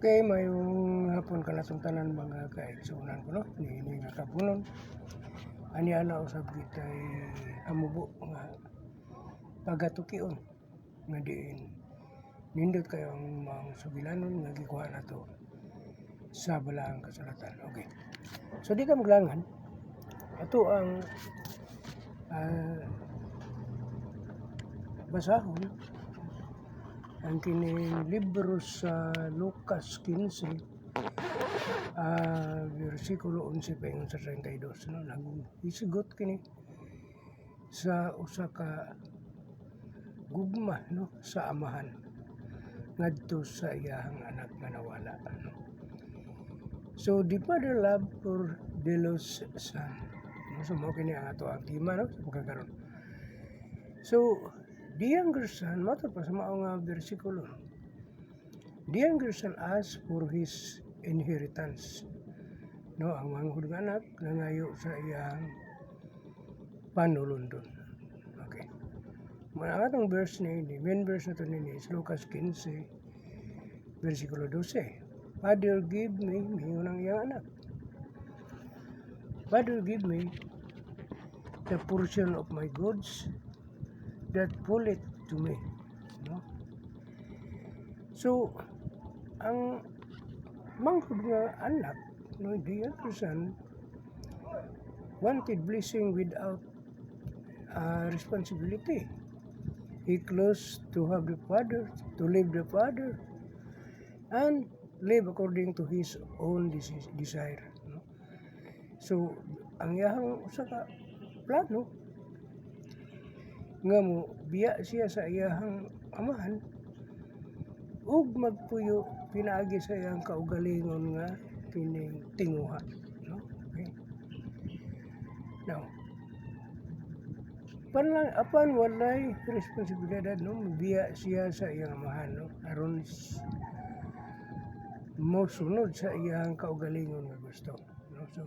Okay, mayong hapon ka na tanan mga kaigsunan ko, no? Ni nga kapunon. Ani ana usab kitay amubo nga pagatukion nga diin nindot kayo ang mga sugilanon nga gikuha nato sa balaang kasulatan. Okay. So di ka maglangan. Ato ang basahon ang kining libro sa Lucas 15 versikulo 11 paingon sa 32, no? Nagisigot kini sa usa ka gugma, no, sa amahan ngadto sa iyahang anak nga nawala, no? So the father love for the lost son, no? So mao kini ang ato ang tema, no, sa pagkakaroon. So the younger son, mato pa sa mao nga bersikulo, the younger son asked for his inheritance, no? Ang manghud nga anak nangayo sa iyang panulundon. Okay. Ang atong verse ni main verse na to ni is Lucas 15 versikulo 12. Father, give me, mingon ang iyang anak, Father, give me the portion of my goods that pulleth to me, no? So ang manghud nga anak, no, the younger son wanted blessing without responsibility. He close to have the father, to leave the father, and live according to his own desire, no? So ang iyahang usa ka plano nga mo biya siya sa iyahang amahan ug magpuyo pinaagi sa iyang kaugalingon nga kining tinguha, no? Okay. Now, apan walay responsibilidad, no, biya siya sa iyang amahan, no, aron mo sunod sa iyang kaugalingon nga gusto, no? So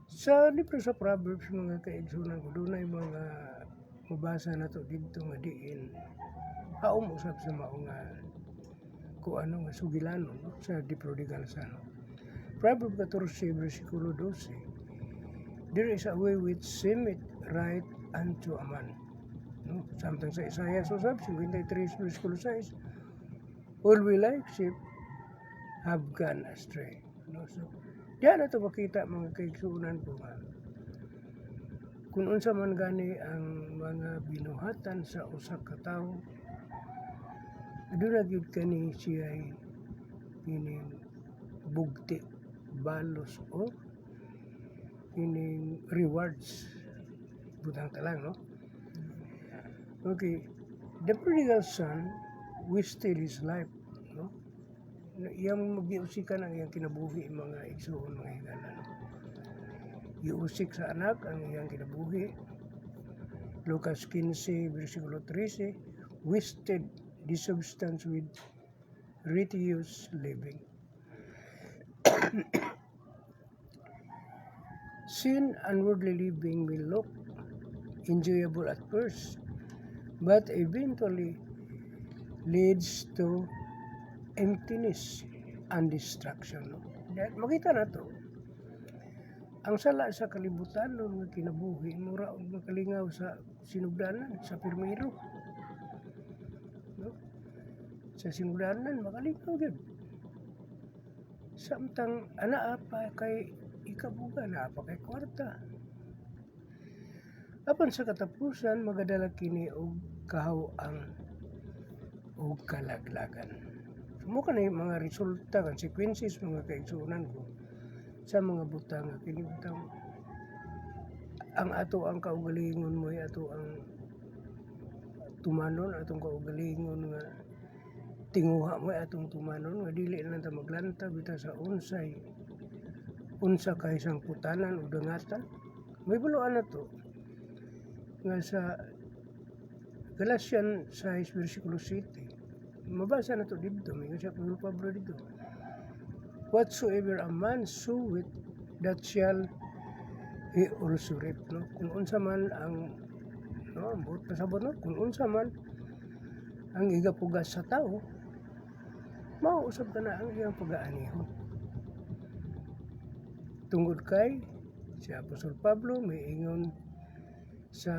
sa libro sa Proverbs, mga kaigsunan ko, dunay mga mabasa na to dito nga diin haom usab sa mao nga kuano nga sugilanon, no, sa the prodigal son. Proverbs 14 versikulo 12. There is a way which seemeth right unto a man, no? Samtang sa Isaiah usab 53 versikulo 6, all we like sheep have gone astray, no? So diyan na to makita, mga kaigsunan ko, nga kung unsa man gani ang mga binuhatan sa usa ka tawo, aduna gyud kani siya'y kining bugti, balos o kining rewards, butang talang, no? Okay, the prodigal son wasted his life, no? Iyang magiusikan ang iyang kinabuhi, mga igsuon, mga higala, no? Giusik sa anak ang iyang kinabuhi. Lucas 15 versikulo 13, wasted the substance with riotous living. Sin and worldly living will look enjoyable at first, but eventually leads to emptiness and destruction, no? Makita na to, ang sala sa kalibutan nga kinabuhi mura og makalingaw sa sinugdanan, sa pirmero, no? Sa sinugdanan makalingaw gyud, samtang anaa pa kay ikabuga, naa pa kay kwarta. Apan sa katapusan magadala kini og kahaw-ang ug kalaglagan. Mo kanay mga resulta, consequences, mga kaigsunan ko, sa mga butang nga kini butang ang ato ang kaugalingon mo, ato ang tumanon, atong kaugalingon nga tinguha mo, atong tumanon nga dili na ta maglanta bitaw sa unsa kay sang putanan o dangatan. May buloan na to nga sa Galatians 6 versikulo 7, mabasa na to dito, may siya Pablo dito, whatsoever a man soweth, that shall he also reap, no? Kung unsa man ang, no, buot pasabot, no? Kung unsa man ang igapugas sa tao, mauusab ka na ang iyang pag-aanihon. Tungod kay si Apostol Pablo may ingon sa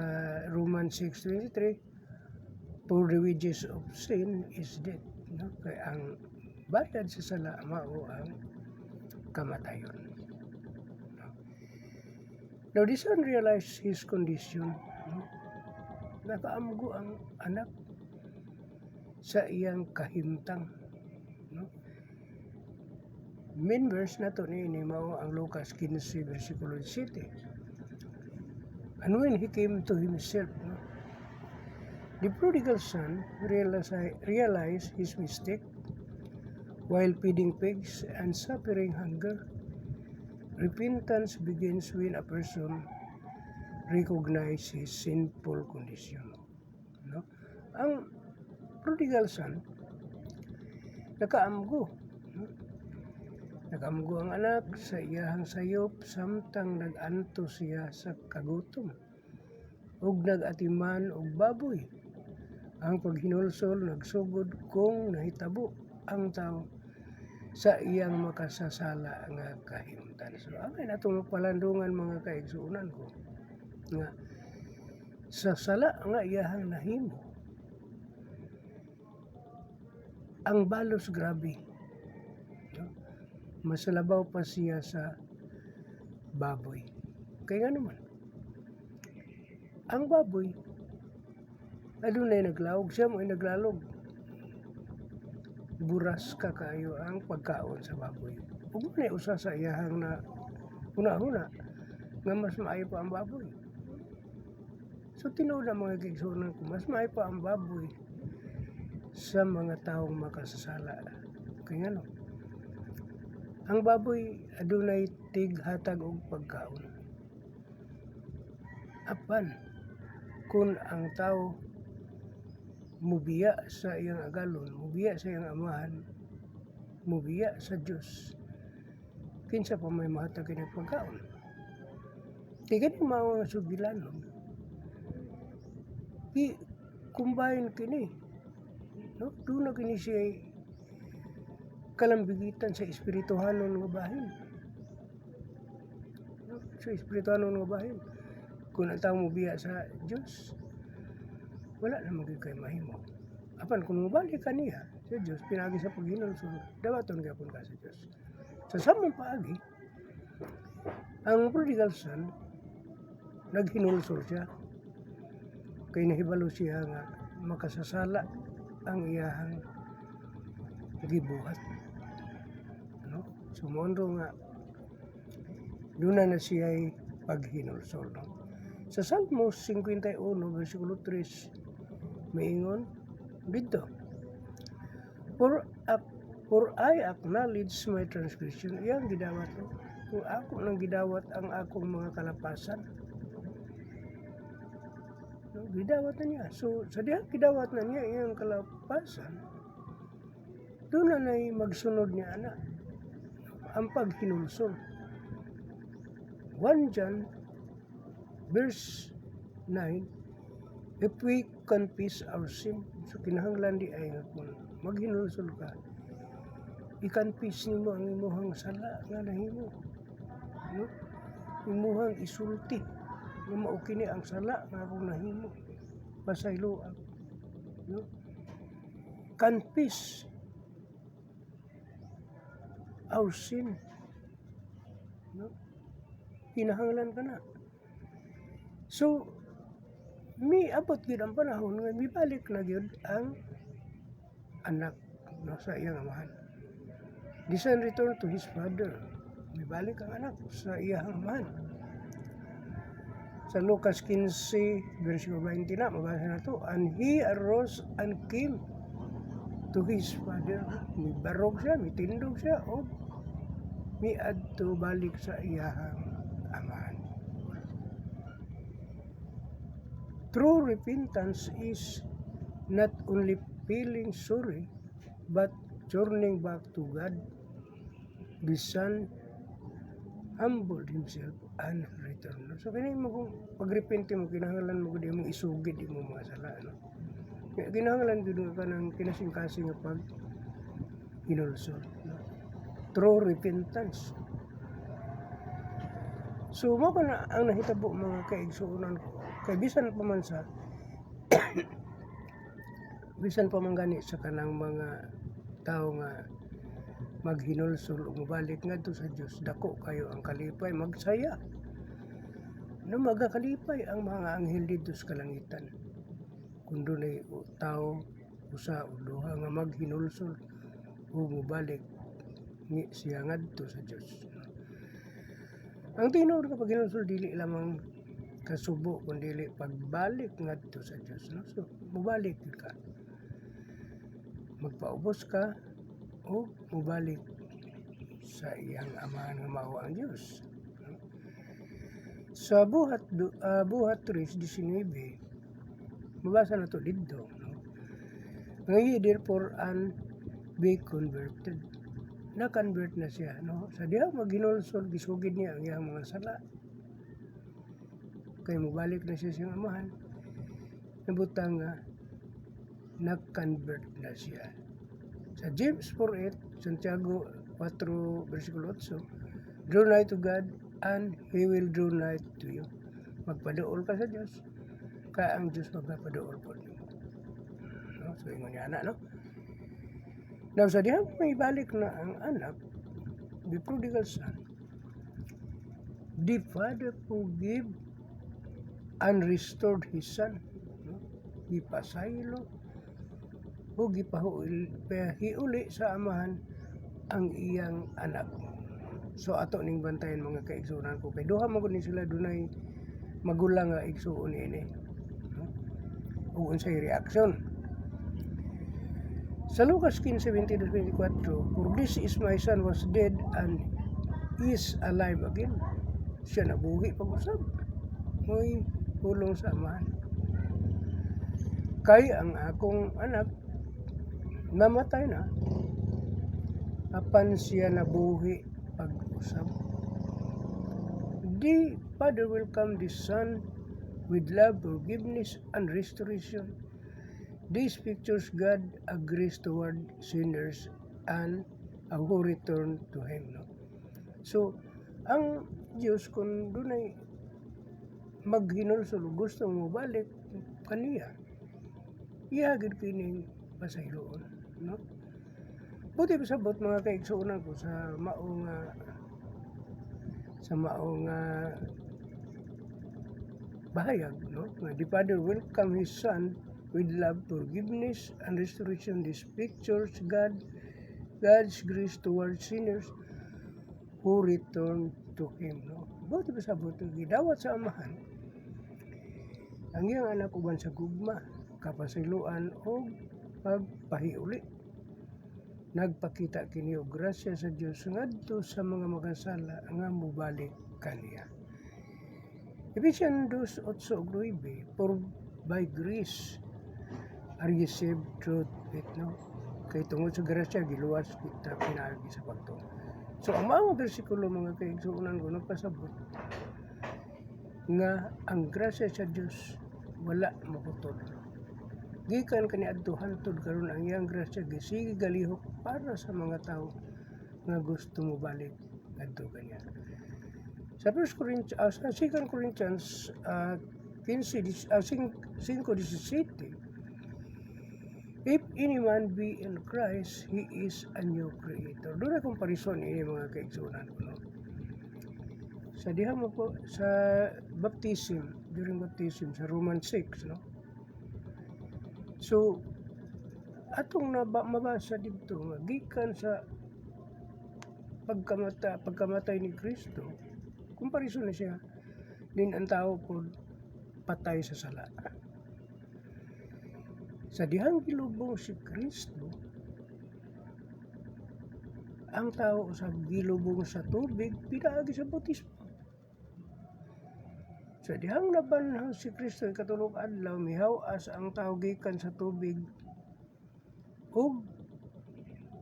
Romans 6:23, for the wages of sin is death. No? Kaya ang bayad sa sala mao ang kamatayon. No? Now this son realized his condition. No? Nakaamgo ang anak sa iyang kahimtang. No? Main verse na to ni mao ang Lucas 15 versikulo 7. And when he came to himself, no, the prodigal son realized his mistake while feeding pigs and suffering hunger. Repentance begins when a person recognizes his sinful condition. No? Ang prodigal son nakaamgo. No? Nakaamgo ang anak sa iyahang sayop samtang nag-anto siya sa kagutom ug nag-atiman og baboy. Ang paghinulsol nagsugod kung nahitabo ang tao sa iyang makasasala nga kahimtan. So angay natong palandungan mga kaigsuunan ko nga sa sala nga iyahang nahimo ang balos grabe. Masalabaw pa siya sa baboy. Kaya nga naman, ang baboy, adunay naglawog, siya mo ay naglalog. Buras ka kayo ang pagkaon sa baboy. Huwag mo na usa sa iyahang na una-una, nga mas maayo pa ang baboy. So tinuod ang mga kigsunan ko, mas maayo pa ang baboy sa mga taong makasasala. Kaya nga no, ang baboy adunay tighatag og pagkaon. Apan kung ang tao mubiya sa iyang agalon, mubiya sa iyang amahan, mubiya sa Dios, kinsa pa may mahatag kini pagkaon. Di gani mao nga sugilanon. I-combine kini. No? Doon na kini siya kalambigitan sa espirituhanon nga bahin. No? Sa espirituhanon nga bahin. Kung ang tao mo biya sa Diyos, wala na magiging mahimo. Apan kung mabalik ka niya sa Diyos, pinagi sa paghinulsol, dawaton gyapon ka sa Diyos. Sa samang paagi, ang prodigal son, naghinulsol siya. Kay nahibalo siya nga makasasala ang iyahang gibuhat. No? Sumundo nga doon na siya ay paghinulsol. No? Sa Salmos 51 versikulo 3 maingon dito, For I acknowledge my transgression. Iyang gidawat. No? Kung ako nang gidawat ang akong mga kalapasan, no? Gidawat na niya. So sa diha gidawat na niya iyang kalapasan, doon na magsunod niya anak ang paghinulsol. 1 John verse 9, if we confess our sin, so kinahanglan di ay kung maghinulsol ka, i-confess nimo ang imuhang sala nga nahimo. No? Imuhang isulti nga mao kini ang sala nga akong nahimo. Pasayloan. No? Confess our sin. No? Kinahanglan ka na. So, abot gid ang panahon nga mibalik na gyud ang anak no, sa iyang amahan. The son returned to his father. Mibalik ang anak sa iyang amahan. Sa Lucas 15, versikulo 20 na, mabasa na to. And he arose and came to his father. Mibarog siya, mitindog siya, o miadto balik sa iyang amahan. True repentance is not only feeling sorry, but turning back to God. The son humbled himself and returned. So kini mo kung pagrepente mo, kinahanglan mo gud imong isugid imong mga sala. No? Kinahanglan gud ka ng kinasing-kasing nga pag hinulsol. No? True repentance. So mo na ang nahitabo mga kaigsuonan ko. Kay bisan pa man sa bisan pa man gani sa kanang mga tao nga maghinulsol o mabalik ngadto sa Dios, dako kayo ang kalipay magsaya. No magakalipay ang mga anghel dito sa kalangitan. Kung dunay tao usa o duha nga maghinulsol o mobalik ni siya ngadto sa Dios. Ang tinuod nga paghinulsol dili lamang kasubo kundi dili pagbalik ngadto sa Dios. No? So mobalik ka. Magpaubos ka o mobalik sa iyang amahan nga mao ang Dios. No? Sa buhat 3:19 mabasa na to didto. No? Ngayon therefore and be converted. Na-convert na siya. No? Sa diha maghinulsol, gisugid niya ang iyang mga sala. Kaya mabalik na siya sa amahan. Nabutang nga, na-convert na siya. Sa James 4:8, Santiago 4, versikulo 8, draw nigh to God and He will draw nigh to you. Magpaduol ka sa Diyos, kaya ang Diyos magpapaduol po niyo. No? So, ingon niya no? Now, sa diha may balik na ang anak, the prodigal son, the father forgive and restored his son. No? Gipasaylo o gipahiuli sa amahan ang iyang anak. So ato ning bantayan mga kaigsuonan ko kay duha man gud ni sila dunay magulang nga igsuon ini. No? Ug unsay reaction? Sa Lucas 15:20-24, for this is my son was dead and is alive again. Siya nabuhi pag-usab. Mo'y hulong sa amahan. Kay ang akong anak namatay na, apan siya nabuhi pag-usab. The Father welcomed the Son with love, forgiveness, and restoration. These pictures God agrees toward sinners and who return to Him. No? So, ang Diyos kung dunay maghinulsol gusto mo balik kaniya, ihagid kining pasayloon. No? Buti pasabot mga kaigsuonan ko sa maong bahayag, no? The Father welcome His Son with love, forgiveness, and restoration. These pictures God's grace towards sinners who return to Him. No? Buti pasabot gidawat sa amahan ang iyang anak uban sa gugma, kapasayloan o pagpahiuli. Nagpakita kini og grasya sa Dios ngadto sa mga makasala nga mobalik kaniya. Ephesians 2:8-9, for by grace are you saved through faith. No? Kay tungod sa grasya giluwas kita pinaagi sa pagtuo. So ang mga bersikulo mga kaigsuonan ko nagpasabot nga ang grasya sa Dios wala maputol. Gikan kaniadto hantod karon ang iyang grasya gisige galihok para sa mga tao nga gusto mo balik adto kaniya. Sa 2 Corinthians 5:17, if any man be in Christ, he is a new creator. Doon na comparison ini mga kaigsuonan ko. No? Sa diha mo po sa baptism, during baptism sa Romans 6, no? So atong mabasa dito nga gikan sa pagkamatay ni Kristo, comparison na siya din ang tao po patay sa sala. Sa dihang gilubong si Kristo, ang tao sa gilubong sa tubig pinaagi sa bautismo. Sa dihang nabanhaw si Kristo ikatulog adlaw mihaw-as ang tao gikan sa tubig ug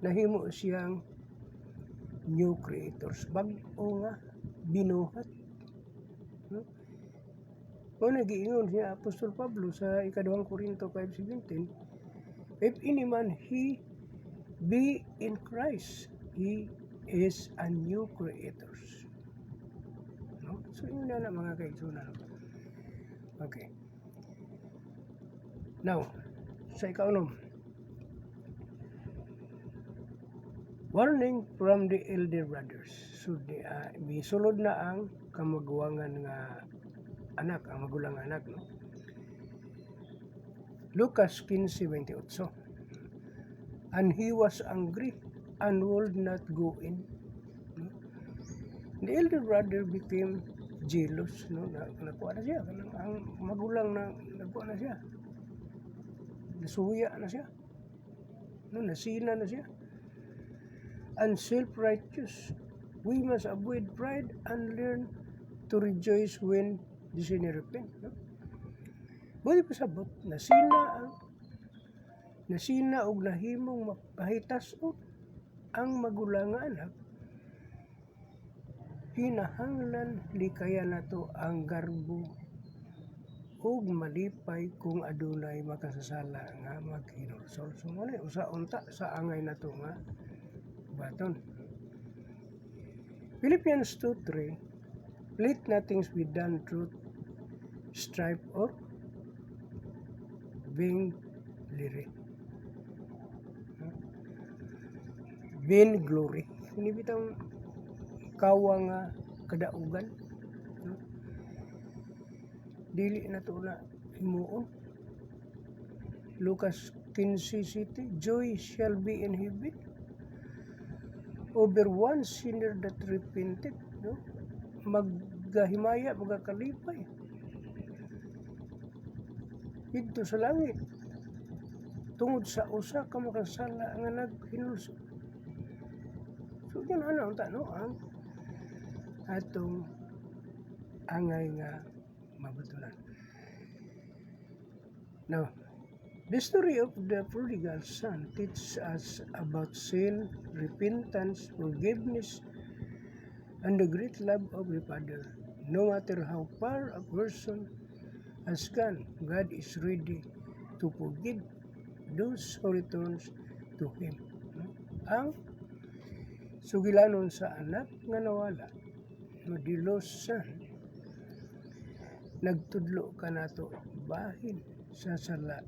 nahimo siyang new creators, bag-o nga binuhat. No? O nagiingon siya Apostol Pablo sa ika-2 Korinto 5:17, if any man he be in Christ, He is a new creator. No? So yun na mga kaigsunan. Okay. Now, sa ikaunom, warning from the elder brothers. So, misulod na ang kamaguwangan nga anak, ang magulang anak, no? Lucas 15:28. And he was angry and would not go in. No? The elder brother became jealous, no? Nakuha na siya. Ang magulang na nakuha na siya. Nasuya na siya. No? Nasina na siya. And self-righteous. We must avoid pride and learn to rejoice when the sinner repent. No? Buti pasabot, nasina og nahimong mapahitas o ang magulang nga anak, hinahanglan likaya nato ang garbo ug malipay kung adunay makasasala nga maghinulsol. So mo usa unta sa angay nato nga baton. Philippians 2:3, let nothing be done through strife or vainglory. Vainglory. Hindi bitang kawa nga kadaugan. Dili na to na himuon. Lucas 15:7, joy shall be in heaven over one sinner that repented. No? Maghahimaya, magakalipay dito sa langit tungod sa usa ka makasala nga naghinulsol. So yun ang tanong ang atong angay nga mabatulan. Now, the story of the prodigal son teaches us about sin, repentance, forgiveness, and the great love of the Father. No matter how far a person has gone, God is ready to forgive those who returns to Him. Ang sugilanon sa anak nga nawala, the lost son, nagtudlo ka nato bahin sa sala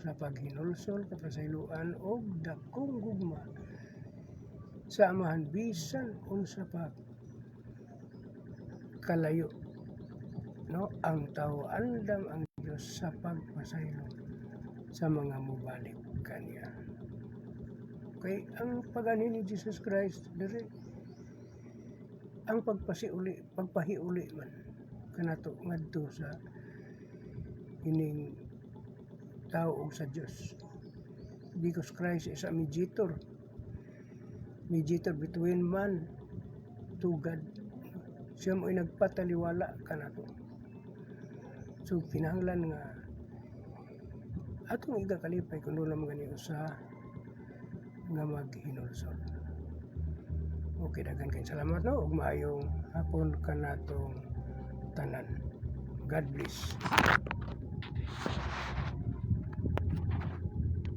sa paghinulsol, kapasayloan o dakong gugma sa amahan bisan unsa pa kalayo. No, ang tao andam ang Diyos sa pagpasaylo sa mga mubalik kaniya. Okay, ang pagani ni Jesus Christ diri ang pagpahiuli man kanato ngadto sa ining tao ug sa Dios. Because Christ is a mediator between man to God. Siya mo'y nagpataliwala kanato. So, kinahanglan nga atong igakalipay kung doon naman ganyan usa nga maghinulsol. Okay, daghan kayong salamat no, ug maayong hapon kanatong tanan. God bless.